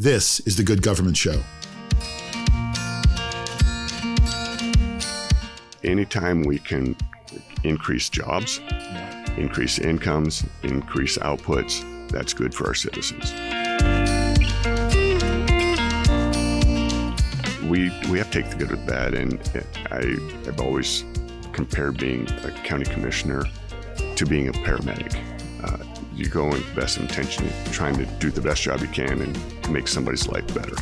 This is The Good Government Show. Anytime we can increase jobs, increase incomes, increase outputs, that's good for our citizens. We have to take the good with the bad, and I've always compared being a county commissioner to being a paramedic. You go in with the best intention, trying to do the best job you can and make somebody's life better.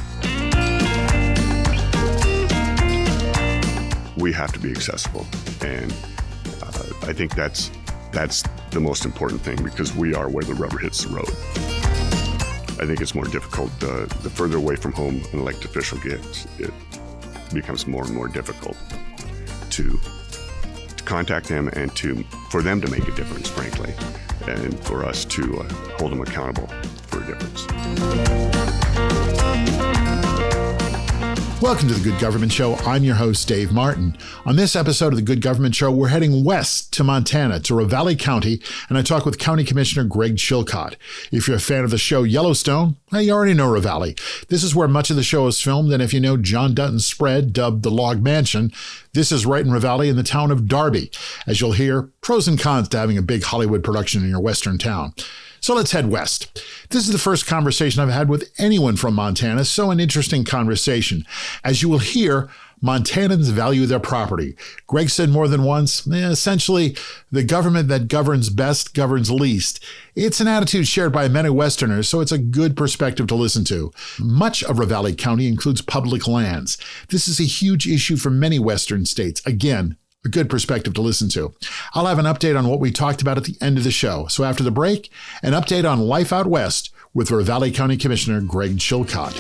We have to be accessible, and I think that's the most important thing, because we are where the rubber hits the road. I think it's more difficult. The further away from home an elected official gets, it becomes more and more difficult to contact them and for them to make a difference, frankly, and for us to hold them accountable for a difference. Welcome to The Good Government Show. I'm your host, Dave Martin. On this episode of The Good Government Show, we're heading west to Montana, to Ravalli County, and I talk with County Commissioner Greg Chilcott. If you're a fan of the show Yellowstone, well, you already know Ravalli. This is where much of the show is filmed, and if you know John Dutton's spread, dubbed the Log Mansion, this is right in Ravalli in the town of Darby. As you'll hear, pros and cons to having a big Hollywood production in your western town. So let's head west. This is the first conversation I've had with anyone from Montana, so an interesting conversation. As you will hear, Montanans value their property. Greg said more than once, essentially, the government that governs best governs least. It's an attitude shared by many Westerners, so it's a good perspective to listen to. Much of Ravalli County includes public lands. This is a huge issue for many Western states. Again, a good perspective to listen to. I'll have an update on what we talked about at the end of the show. So after the break, an update on life out west with Ravalli County Commissioner Greg Chilcott.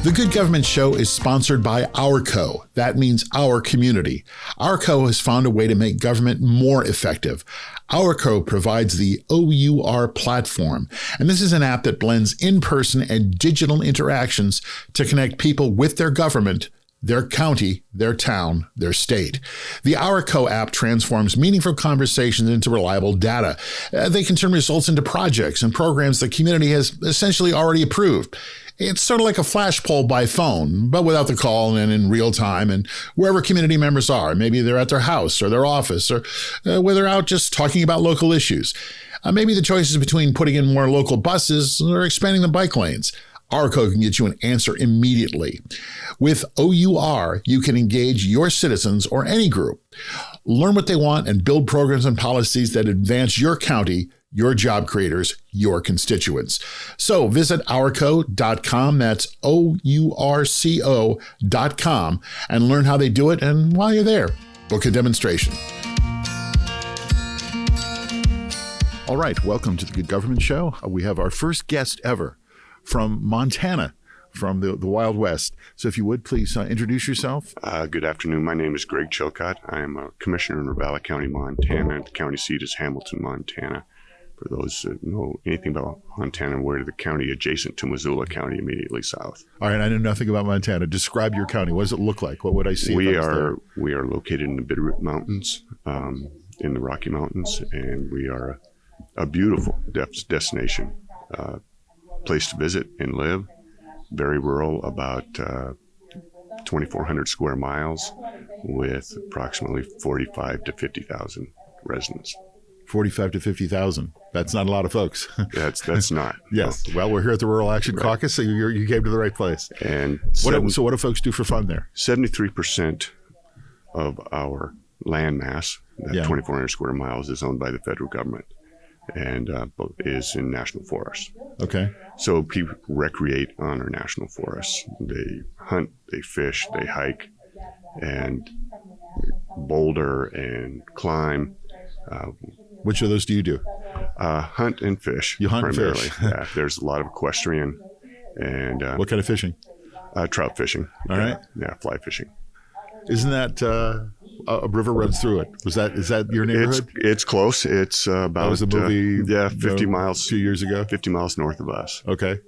The Good Government Show is sponsored by Ourco. That means our community. Ourco has found a way to make government more effective. Ourco provides the OUR platform, and this is an app that blends in-person and digital interactions to connect people with their government, their county, their town, their state. The Ourco app transforms meaningful conversations into reliable data. They can turn results into projects and programs the community has essentially already approved. It's sort of like a flash poll by phone, but without the call and in real time and wherever community members are. Maybe they're at their house or their office, or where they're out just talking about local issues. Maybe the choice is between putting in more local buses or expanding the bike lanes. Ourco can get you an answer immediately. With OUR, you can engage your citizens or any group, learn what they want, and build programs and policies that advance your county, your job creators, your constituents. So visit ourco.com, that's OURCO.com, and learn how they do it. And while you're there, book a demonstration. All right, welcome to the Good Government Show. We have our first guest ever from Montana, from the Wild West. So if you would, please introduce yourself. Good afternoon. My name is Greg Chilcott. I am a commissioner in Ravalli County, Montana. The county seat is Hamilton, Montana. For those that know anything about Montana, we're the county adjacent to Missoula County, immediately south. All right, I know nothing about Montana. Describe your county. What does it look like? What would I see? We are located in the Bitterroot Mountains, in the Rocky Mountains, and we are a beautiful destination, place to visit and live. Very rural, about 2,400 square miles, with approximately 45 to 50,000 residents. 45 to 50,000. That's not a lot of folks. That's not. Yes. Well, we're here at the Rural Action Caucus, so you came to the right place. And what do folks do for fun there? 73% of our land mass, that 2,400 square miles, is owned by the federal government and is in national forests. Okay. So people recreate on our national forests. They hunt, they fish, they hike, and boulder and climb. Which of those do you do? Hunt and fish. You hunt primarily. and fish. Yeah, there's a lot of equestrian and what kind of fishing? Trout fishing. All right. Yeah, fly fishing. Isn't that a river runs through it? Is that your neighborhood? It's close. It's about that was a movie. 50 miles. 2 years ago. 50 miles north of us. Okay.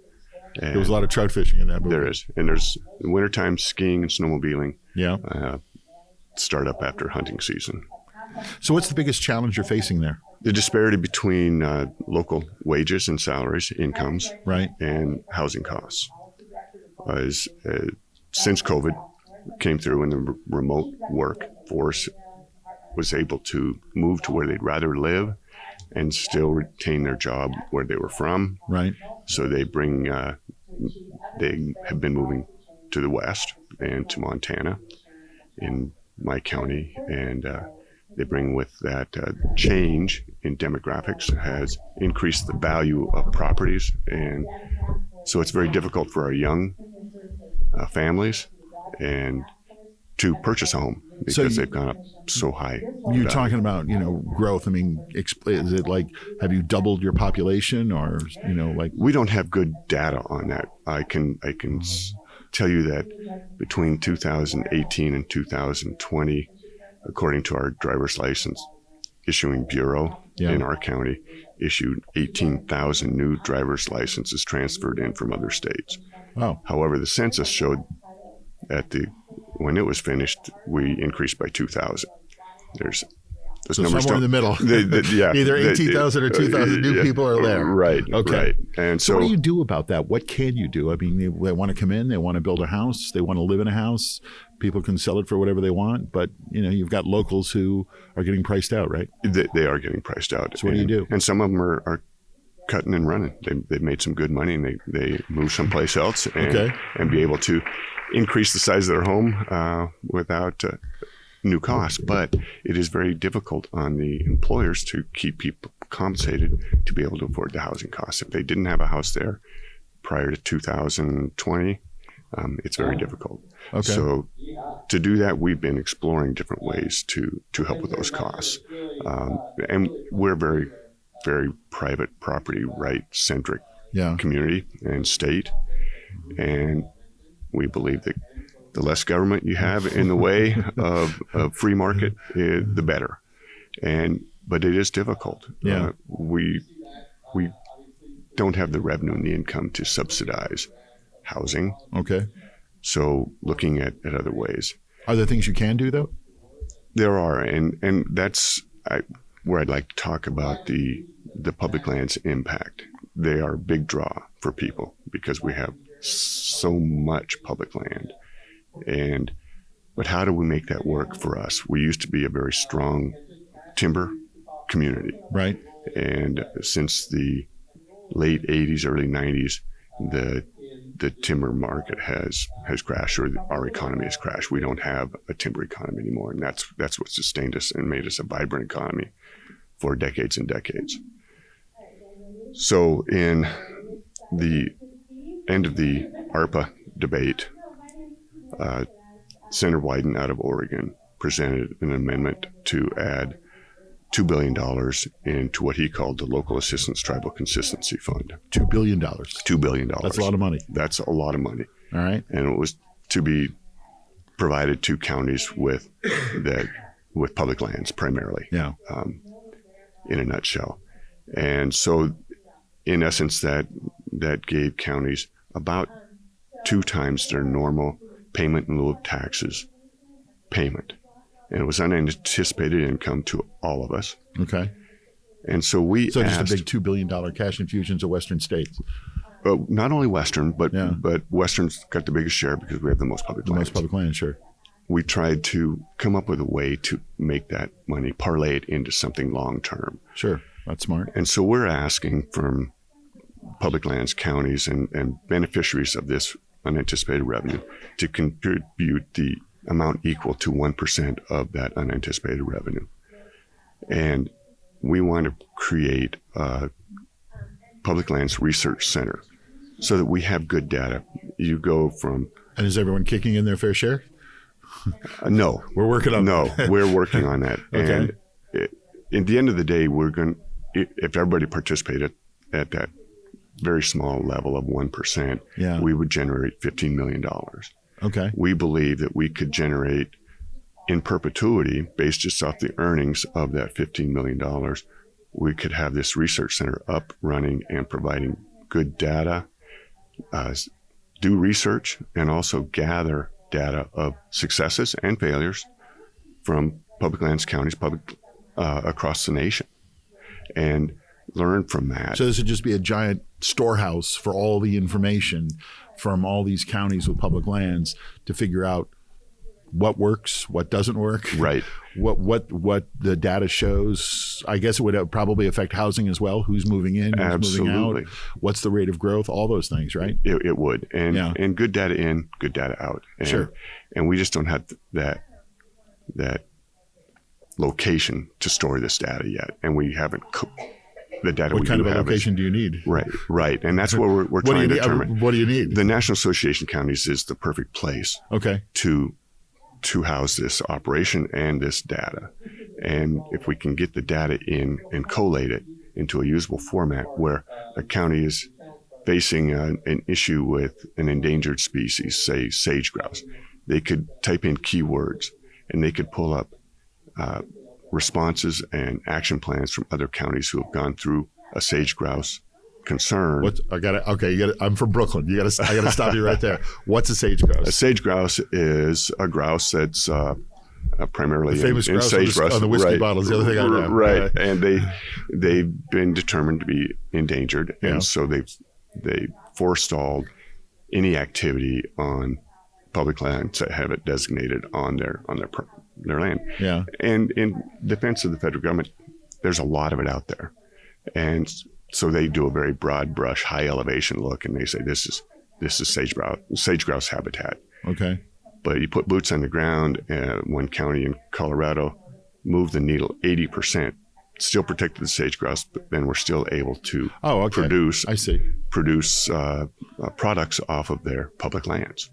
And there was a lot of trout fishing in that movie. There is, and there's wintertime skiing and snowmobiling. Yeah. Start up after hunting season. So what's the biggest challenge you're facing there? the disparity between local wages and salaries, incomes, Right. and housing costs. Since COVID came through and the remote workforce was able to move to where they'd rather live and still retain their job where they were from. Right. So they have been moving to the west and to Montana in my county, and they bring with that change in demographics has increased the value of properties, and so it's very difficult for our young families and to purchase a home because they've gone up so high. You're talking about, growth. I mean, is it like, have you doubled your population, or, like? We don't have good data on that. I can tell you that between 2018 and 2020, according to our driver's license issuing bureau in our county, issued 18,000 new driver's licenses transferred in from other states. Wow. However, the census showed when it was finished, we increased by 2,000. Those so numbers somewhere in the middle. Either 18,000 or 2,000 new people are there. Right. Okay. Right. And so what do you do about that? What can you do? I mean, they want to come in, they want to build a house, they want to live in a house. People can sell it for whatever they want, but you've got locals who are getting priced out, right? They are getting priced out. So what do you do? And some of them are cutting and running. They've made some good money, and they move someplace else and be able to increase the size of their home without new costs. But it is very difficult on the employers to keep people compensated to be able to afford the housing costs. If they didn't have a house there prior to 2020, it's very difficult. Okay. So to do that, we've been exploring different ways to help with those costs. And we're very, very private property right centric community and state. And we believe that the less government you have in the way of free market, the better. But it is difficult. Yeah. We don't have the revenue and the income to subsidize housing. Okay. So looking at other ways. Are there things you can do, though? There are, and that's where I'd like to talk about the public lands impact. They are a big draw for people because we have so much public land. But how do we make that work for us? We used to be a very strong timber community. Right. And since the late 80s, early 90s, the timber market has crashed, or our economy has crashed. We don't have a timber economy anymore, and that's what sustained us and made us a vibrant economy for decades and decades. So in the end of the ARPA debate, Senator Wyden out of Oregon presented an amendment to add $2 billion into what he called the Local Assistance Tribal Consistency Fund. $2 billion. $2 billion. That's a lot of money. That's a lot of money. All right. And it was to be provided to counties with public lands primarily. Yeah. In a nutshell. And so in essence, that gave counties about 2 times their normal payment in lieu of taxes payment. And it was unanticipated income to all of us. Okay. And so just a big $2 billion cash infusion to Western states. Not only Western, but Western's got the biggest share because we have the most public lands. Most public land, sure. We tried to come up with a way to make that money, parlay it into something long-term. Sure, that's smart. And so we're asking from public lands, counties, and beneficiaries of this unanticipated revenue to contribute the amount equal to 1% of that unanticipated revenue. And we want to create a public lands research center so that we have good data. You go from... And is everyone kicking in their fair share? No. We're working on that. No, we're working on that. Okay. And at the end of the day, if everybody participated at that very small level of 1%, we would generate $15 million. Okay. We believe that we could generate in perpetuity, based just off the earnings of that $15 million, we could have this research center up, running, and providing good data, do research, and also gather data of successes and failures from public lands counties across the nation. and learn from that. So this would just be a giant storehouse for all the information from all these counties with public lands to figure out what works, what doesn't work, Right. what the data shows. I guess it would probably affect housing as well. Who's moving in, who's Absolutely. moving out, what's the rate of growth, all those things, right? It would. And good data in, good data out. And, Sure. And we just don't have that location to store this data yet. And we haven't, the data What we kind do of a have location is, do you need? Right. And that's what we're trying to determine. What do you need? The National Association of Counties is the perfect place Okay. to house this operation and this data. And if we can get the data in and collate it into a usable format where a county is facing an issue with an endangered species, say sage grouse, they could type in keywords and they could pull up responses and action plans from other counties who have gone through a sage grouse concern. I'm from Brooklyn. I gotta stop you right there. What's a sage grouse? A sage grouse is a grouse that's primarily the famous in grouse sagebrush on the whiskey right. bottles. The other thing I know. Right. And they've been determined to be endangered, and so they forestalled any activity on public lands that have it designated on their land. Yeah. And in defense of the federal government, there's a lot of it out there, and so they do a very broad brush, high elevation look, and they say this is sage grouse habitat. Okay. But you put boots on the ground, one county in Colorado moved the needle 80%, still protected the sage grouse, but then we're still able to produce products off of their public lands.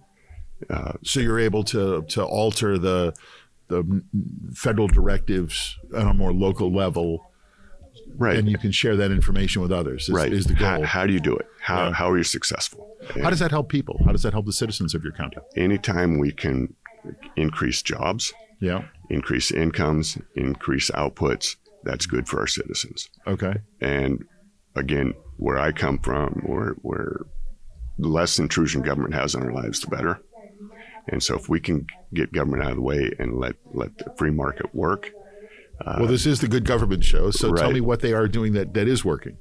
So you're able to alter the federal directives on a more local level. Right. And you can share that information with others is the goal. How do you do it? How are you successful? How does that help people? How does that help the citizens of your county? Anytime we can increase jobs, increase incomes, increase outputs, that's good for our citizens. Okay. And again, where I come from, where the less intrusion government has on our lives, the better. And so if we can get government out of the way and let the free market work. Well, this is the Good Government Show, so tell me what they are doing that is working.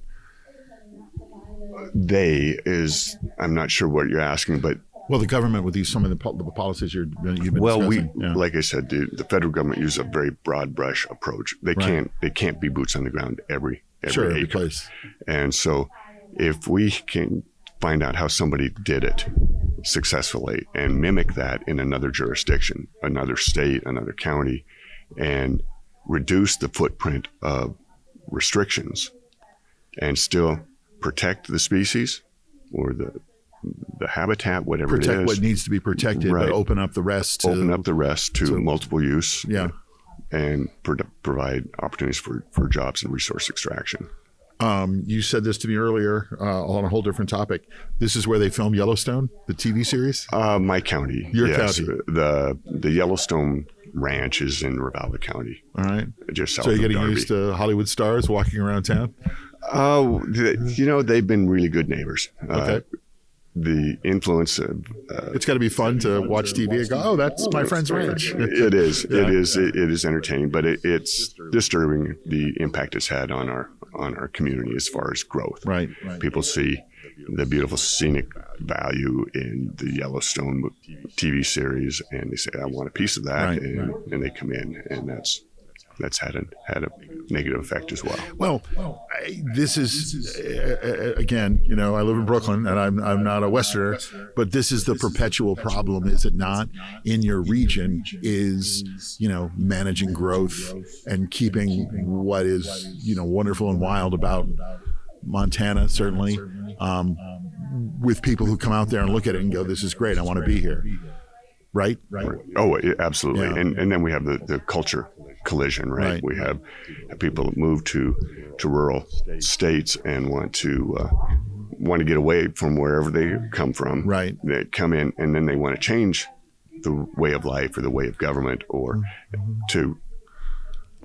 I'm not sure what you're asking, but the government with some of the policies you've been discussing. Like I said, the federal government uses a very broad brush approach. They can't be boots on the ground every place. And so if we can find out how somebody did it successfully and mimic that in another jurisdiction, another state, another county, and reduce the footprint of restrictions and still protect the species or the habitat, whatever it is. Protect what needs to be protected, but open up the rest to multiple use. Yeah. And provide opportunities for jobs and resource extraction. You said this to me earlier on a whole different topic. This is where they filmed Yellowstone, the TV series? My county. Your county. The Yellowstone Ranch is in Ravalli County. All right. Just south so you're of getting Darby. used to Hollywood stars walking around town? They've been really good neighbors. Okay. The influence of it's got to be fun to watch TV and go, that's my friend's ranch. It is. Yeah. It is entertaining, but it's disturbing the impact it's had on our community as far as growth. Right. People see the beautiful scenic value in the Yellowstone TV series, and they say, "I want a piece of that," and they come in, and that's had a negative effect as well. Well, this is again, I live in Brooklyn, and I'm not a Westerner, but this is the perpetual problem, is it not? In your region, is managing growth and keeping what is wonderful and wild about Montana, certainly, with people who come out there and look at it and go, "This is great. I want to be here." Right. Oh, absolutely. Yeah. And then we have the culture collision, right? We have people that move to rural states and want to get away from wherever they come from. Right. They come in and then they want to change the way of life or the way of government or to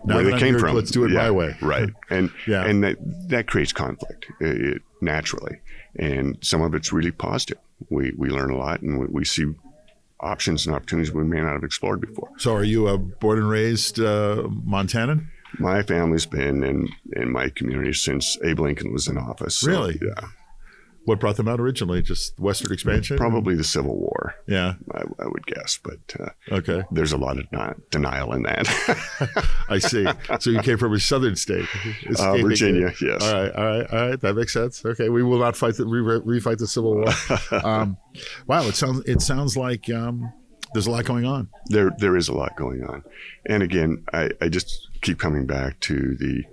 where they came from. Let's do it my way. Right. And that creates conflict naturally. And some of it's really positive. We learn a lot, and we see options and opportunities we may not have explored before. So are you a born and raised Montanan? My family's been in my community since Abe Lincoln was in office. So, Really? Yeah. What brought them out originally? Just Western expansion? Probably the Civil War. Yeah. I would guess, but okay. There's a lot of denial in that. I see. So you came from a southern state. Virginia, yes. All right. That makes sense. Okay. We will not fight refight the Civil War. Wow. It sounds like there's a lot going on. There is a lot going on. And again, I just keep coming back to the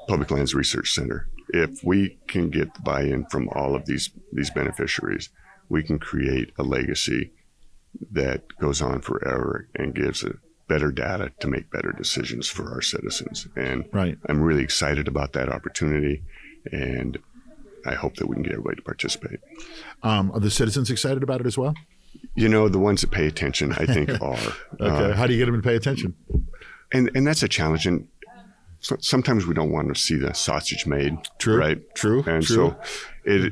Public Lands Research Center. If we can get the buy-in from all of these beneficiaries, we can create a legacy that goes on forever and gives better data to make better decisions for our citizens. And right. I'm really excited about that opportunity, and I hope that we can get everybody to participate. Are the citizens excited about it as well? You know, the ones that pay attention, I think, are. Okay. How do you get them to pay attention? And that's a challenge. And sometimes we don't want to see the sausage made. True. Right. True. And true. So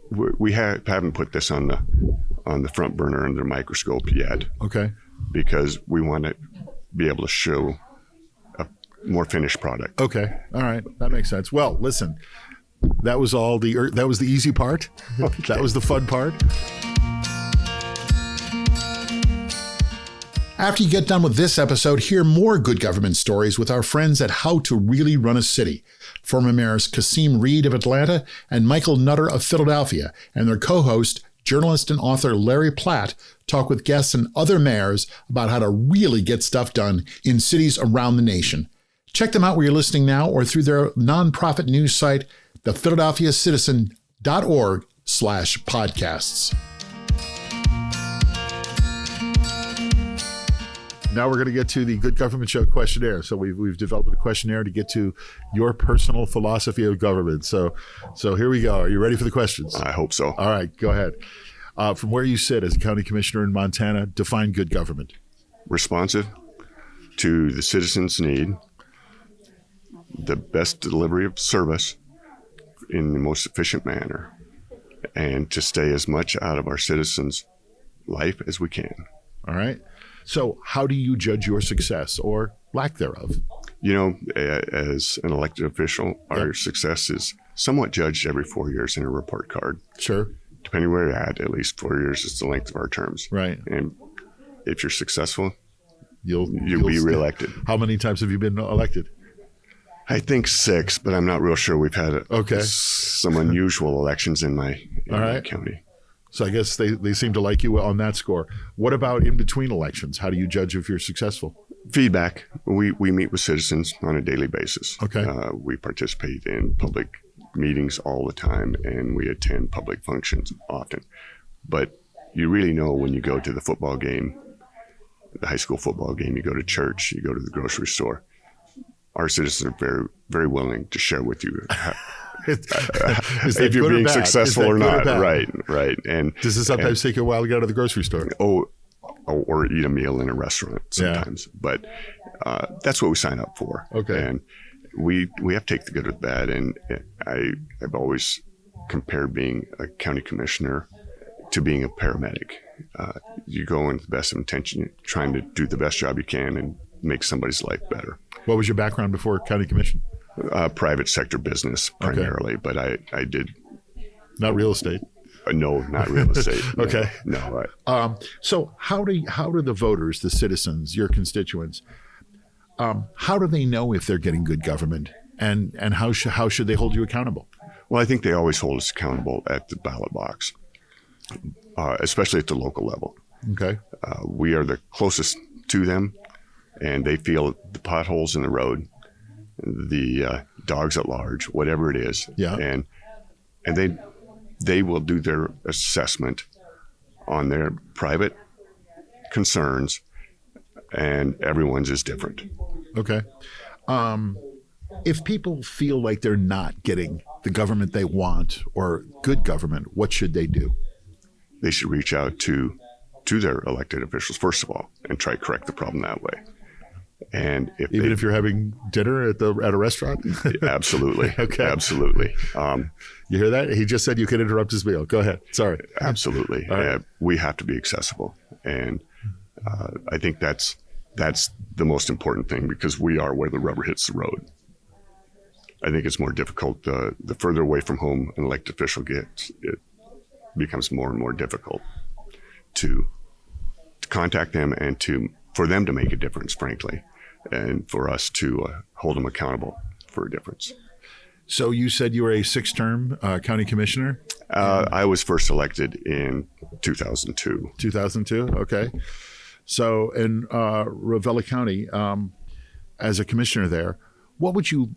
we haven't put this on the front burner under the microscope yet. Okay. Because we want to be able to show a more finished product. Okay. All right. That makes sense. Well, listen, that was the easy part. Okay. That was the fun part. After you get done with this episode, hear more good government stories with our friends at How to Really Run a City. Former mayors Kasim Reed of Atlanta and Michael Nutter of Philadelphia, and their co-host, journalist and author Larry Platt, talk with guests and other mayors about how to really get stuff done in cities around the nation. Check them out where you're listening now or through their nonprofit news site, thephiladelphiacitizen.org/podcasts. Now we're going to get to the Good Government Show questionnaire. So we've developed a questionnaire to get to your personal philosophy of government. So here we go. Are you ready for the questions? I hope so. All right, go ahead. From where you sit as a county commissioner in Montana, define good government. Responsive to the citizens' need, the best delivery of service in the most efficient manner, and to stay as much out of our citizens' life as we can. All right. So how do you judge your success or lack thereof? You know, as an elected official, our success is somewhat judged every 4 years in a report card. Sure. Depending where you're at least 4 years is the length of our terms. Right. And if you're successful, you'll be reelected. How many times have you been elected? I think 6, but I'm not real sure. We've had some unusual elections in my county. So I guess they seem to like you on that score. What about in between elections? How do you judge if you're successful? Feedback. We meet with citizens on a daily basis. Okay. We participate in public meetings all the time, and we attend public functions often. But you really know when you go to the football game, the high school football game, you go to church, you go to the grocery store. Our citizens are very, very willing to share with you if you're being successful or not. Right. And does it sometimes take you a while to get out of the grocery store? Or eat a meal in a restaurant sometimes. Yeah. But that's what we sign up for. Okay. And we have to take the good with the bad. And I've always compared being a county commissioner to being a paramedic. You go in with the best of intention, trying to do the best job you can and make somebody's life better. What was your background before county commission? Private sector business primarily, but I did. Not real estate. No, not real estate. Okay. No. So how do the voters, the citizens, your constituents, how do they know if they're getting good government, and how should they hold you accountable? Well, I think they always hold us accountable at the ballot box, especially at the local level. Okay. We are the closest to them, and they feel the potholes in the road, the dogs at large, whatever it is. Yeah. And they will do their assessment on their private concerns, and everyone's is different. Okay. If people feel like they're not getting the government they want or good government, what should they do? They should reach out to their elected officials, first of all, and try to correct the problem that way. And if you're having dinner at a restaurant? Absolutely. Okay. Absolutely. You hear that? He just said you could interrupt his meal. Go ahead. Sorry. Absolutely. Right. We have to be accessible. And I think that's that's the most important thing, because we are where the rubber hits the road. I think it's more difficult. The further away from home an elected official gets, it becomes more and more difficult to contact them and for them to make a difference, frankly, and for us to hold them accountable for a difference. So you said you were a 6-term county commissioner? I was first elected in 2002. 2002, okay. So in Ravalli County, as a commissioner there, what would you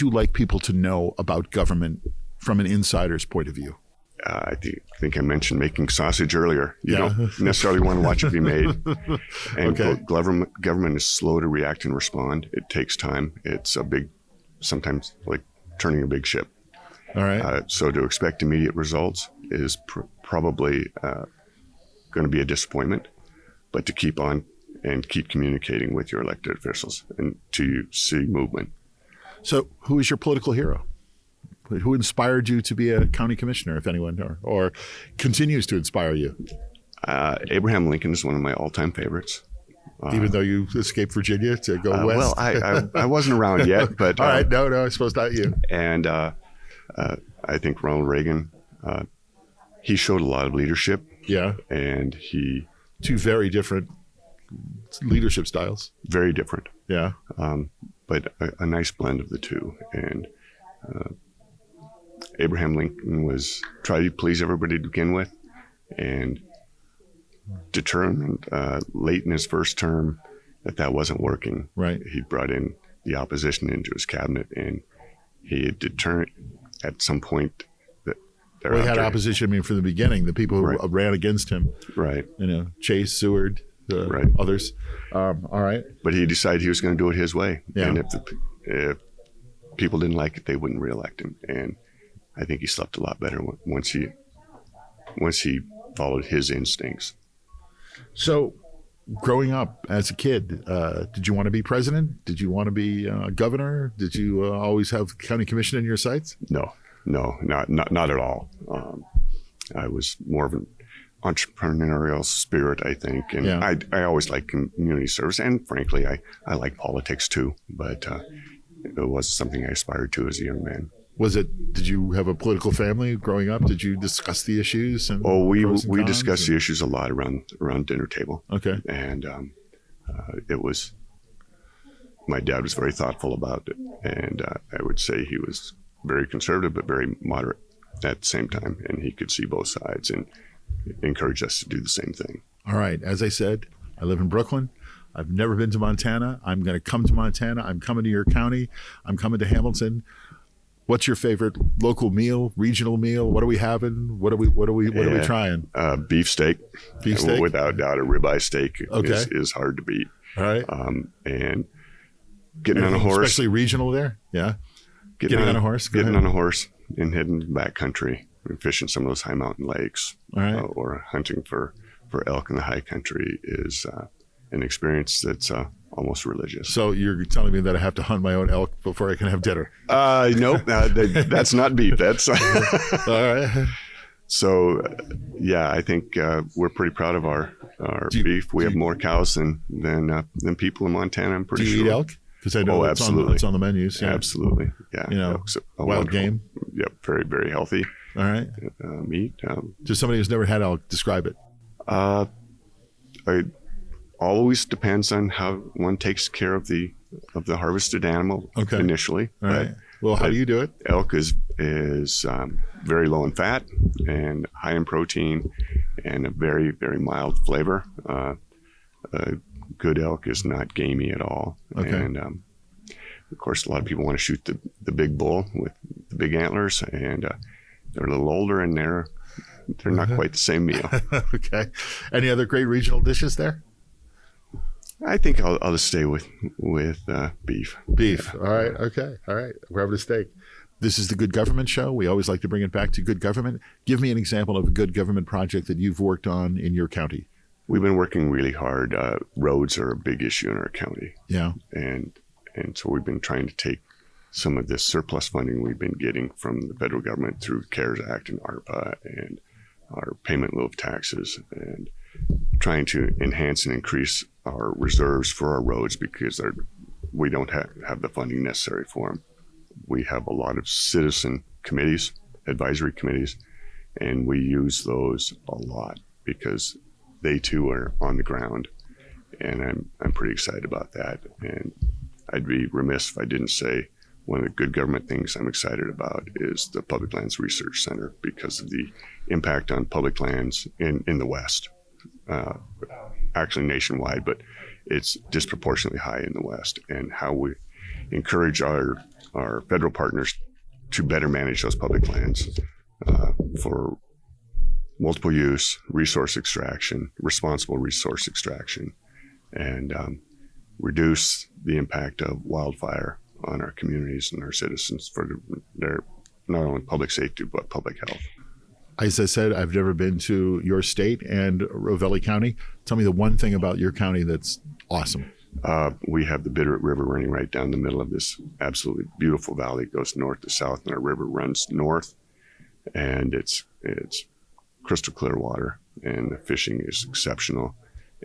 like people to know about government from an insider's point of view? I think I mentioned making sausage earlier. You don't necessarily want to watch it be made. And Okay. government is slow to react and respond. It takes time. It's sometimes like turning a big ship. All right. So to expect immediate results is probably going to be a disappointment, but to keep on and keep communicating with your elected officials and to see movement. So who is your political hero? Who inspired you to be a county commissioner, if anyone, or continues to inspire you? Abraham Lincoln is one of my all-time favorites. Even though you escaped Virginia to go west? Well, I wasn't around yet, but... All right, no, I suppose not you. And I think Ronald Reagan, he showed a lot of leadership. Yeah. And two very different leadership styles. Very different. Yeah. But a nice blend of the two. And Abraham Lincoln tried to please everybody to begin with, and determined late in his first term that wasn't working. Right. He brought in the opposition into his cabinet, and he had determined at some point that he had opposition. From the beginning, the people who ran against him. Right. Chase, Seward, others. All right. But he decided he was going to do it his way. Yeah. And if people didn't like it, they wouldn't reelect him. And I think he slept a lot better once he followed his instincts. So, growing up as a kid, did you want to be president? Did you want to be governor? Did you always have county commission in your sights? No, not at all. I was more of an entrepreneurial spirit, I think, and I always liked community service, and frankly, I like politics too. But it was something I aspired to as a young man. Did you have a political family growing up? Did you discuss the issues? We discussed the issues a lot around dinner table. Okay. And my dad was very thoughtful about it. And I would say he was very conservative, but very moderate at the same time. And he could see both sides and encouraged us to do the same thing. All right. As I said, I live in Brooklyn. I've never been to Montana. I'm going to come to Montana. I'm coming to your county. I'm coming to Hamilton. What's your favorite local meal, regional meal? What are we having? What are we trying? Beef steak. Beef steak? Without doubt, a ribeye steak is hard to beat. All right. And getting on a horse. Especially regional there? Yeah. Getting on a horse? Getting on a horse and heading backcountry and fishing some of those high mountain lakes. All right. Or hunting for elk in the high country is an experience that's almost religious. So you're telling me that I have to hunt my own elk before I can have dinner? Nope. That's not beef. That's all right. So, I think we're pretty proud of our beef. We have more cows than people in Montana. I'm pretty sure. Do you eat elk? Because I know it's on the menus. Yeah. Absolutely. Yeah. Wild game. Yep. Very, very healthy. All right. Meat. To somebody who's never had elk, describe it. It always depends on how one takes care of the harvested animal initially. All right. Well, how do you do it? Elk is very low in fat and high in protein and a very, very mild flavor. Good elk is not gamey at all. Okay. And of course, a lot of people want to shoot the big bull with the big antlers, and they're a little older and they're not quite the same meal. Okay. Any other great regional dishes there? I think I'll just stay with beef. Beef. Yeah. All right. Okay. All right. We're having a steak. This is the Good Government Show. We always like to bring it back to good government. Give me an example of a good government project that you've worked on in your county. We've been working really hard. Roads are a big issue in our county. Yeah. And so we've been trying to take some of this surplus funding we've been getting from the federal government through CARES Act and ARPA and our payment in lieu of taxes, and trying to enhance and increase our reserves for our roads because we don't have the funding necessary for them. We have a lot of citizen committees, advisory committees, and we use those a lot because they too are on the ground, and I'm pretty excited about that. And I'd be remiss if I didn't say one of the good government things I'm excited about is the Public Lands Research Center because of the impact on public lands in the West, actually nationwide, but it's disproportionately high in the West, and how we encourage our federal partners to better manage those public lands for multiple use, resource extraction, responsible resource extraction, and reduce the impact of wildfire on our communities and our citizens for their not only public safety, but public health. As I said, I've never been to your state and Ravalli County. Tell me the one thing about your county that's awesome. We have the Bitterroot River running right down the middle of this absolutely beautiful valley. It goes north to south, and our river runs north, and it's crystal clear water, and the fishing is exceptional,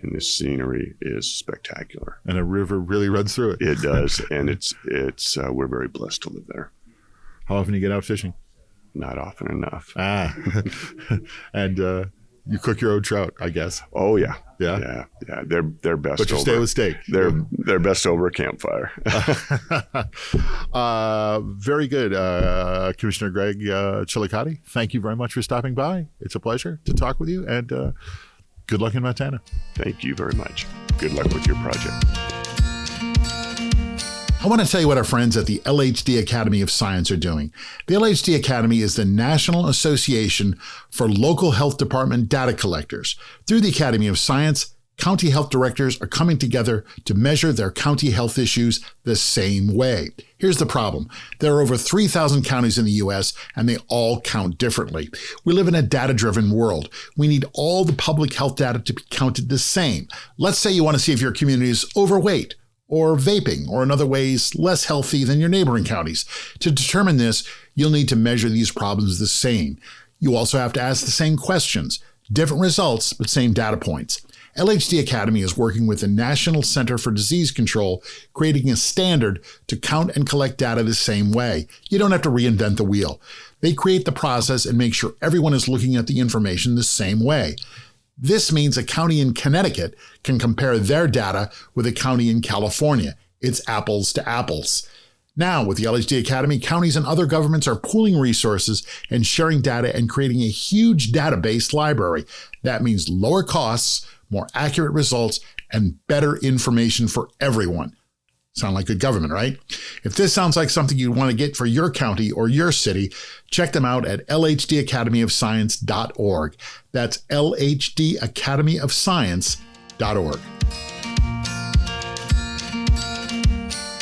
and the scenery is spectacular. And a river really runs through it. It does, and it's we're very blessed to live there. How often do you get out fishing? Not often enough. And you cook your own trout, I guess. Oh yeah. Yeah. They're best. But you stay with steak. They're best over a campfire. Very good, Commissioner Greg Chilcott. Thank you very much for stopping by. It's a pleasure to talk with you, and good luck in Montana. Thank you very much. Good luck with your project. I want to tell you what our friends at the LHD Academy of Science are doing. The LHD Academy is the National Association for Local Health Department Data Collectors. Through the Academy of Science, county health directors are coming together to measure their county health issues the same way. Here's the problem. There are over 3,000 counties in the U.S., and they all count differently. We live in a data-driven world. We need all the public health data to be counted the same. Let's say you want to see if your community is overweight, or vaping, or in other ways less healthy than your neighboring counties. To determine this, you'll need to measure these problems the same. You also have to ask the same questions. Different results, but same data points. LHD Academy is working with the National Center for Disease Control, creating a standard to count and collect data the same way. You don't have to reinvent the wheel. They create the process and make sure everyone is looking at the information the same way. This means a county in Connecticut can compare their data with a county in California. It's apples to apples. Now, with the LHD Academy, counties and other governments are pooling resources and sharing data and creating a huge database library. That means lower costs, more accurate results, and better information for everyone. Sound like good government, right? If this sounds like something you want to get for your county or your city, check them out at lhdacademyofscience.org. That's lhdacademyofscience.org.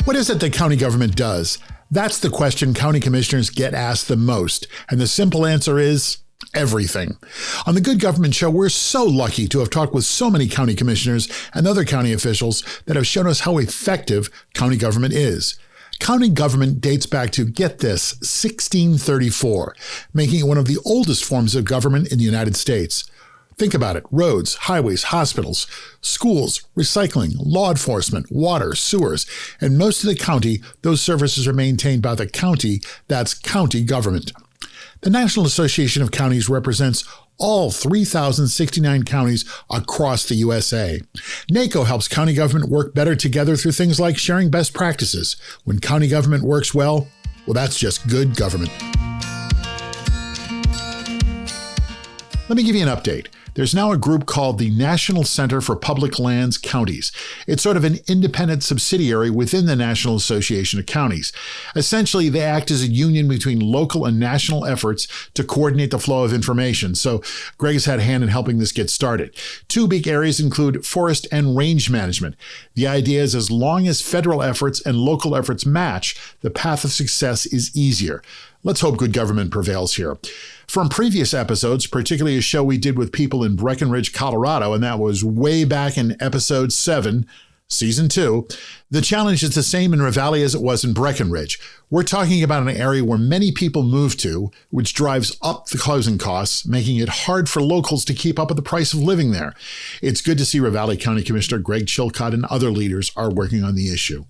What is it that county government does? That's the question county commissioners get asked the most, and the simple answer is everything. On the Good Government Show, we're so lucky to have talked with so many county commissioners and other county officials that have shown us how effective county government is. County government dates back to, get this, 1634, making it one of the oldest forms of government in the United States. Think about it. Roads, highways, hospitals, schools, recycling, law enforcement, water, sewers, and most of the county, those services are maintained by the county. That's county government. The National Association of Counties represents all 3,069 counties across the USA. NACo helps county government work better together through things like sharing best practices. When county government works well, that's just good government. Let me give you an update. There's now a group called the National Center for Public Lands Counties. It's sort of an independent subsidiary within the National Association of Counties. Essentially, they act as a union between local and national efforts to coordinate the flow of information. So Greg has had a hand in helping this get started. Two big areas include forest and range management. The idea is as long as federal efforts and local efforts match, the path of success is easier. Let's hope good government prevails here. From previous episodes, particularly a show we did with people in Breckenridge, Colorado, and that was way back in episode 7, Season 2. The challenge is the same in Ravalli as it was in Breckenridge. We're talking about an area where many people move to, which drives up the housing costs, making it hard for locals to keep up with the price of living there. It's good to see Ravalli County Commissioner Greg Chilcott and other leaders are working on the issue.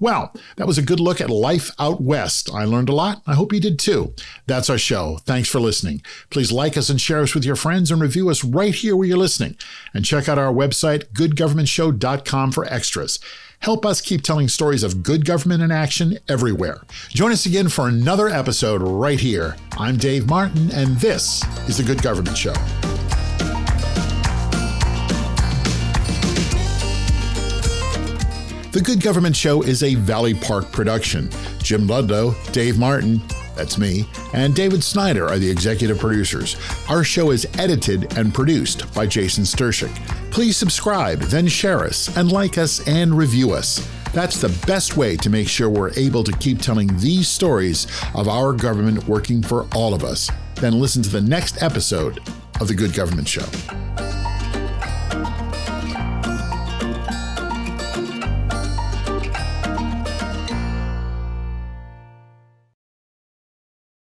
Well, that was a good look at life out west. I learned a lot. I hope you did too. That's our show. Thanks for listening. Please like us and share us with your friends and review us right here where you're listening. And check out our website, goodgovernmentshow.com, for extras. Help us keep telling stories of good government in action everywhere. Join us again for another episode right here. I'm Dave Martin, and this is The Good Government Show. The Good Government Show is a Valley Park production. Jim Ludlow, Dave Martin, that's me, and David Snyder are the executive producers. Our show is edited and produced by Jason Stershic. Please subscribe, then share us, and like us and review us. That's the best way to make sure we're able to keep telling these stories of our government working for all of us. Then listen to the next episode of The Good Government Show.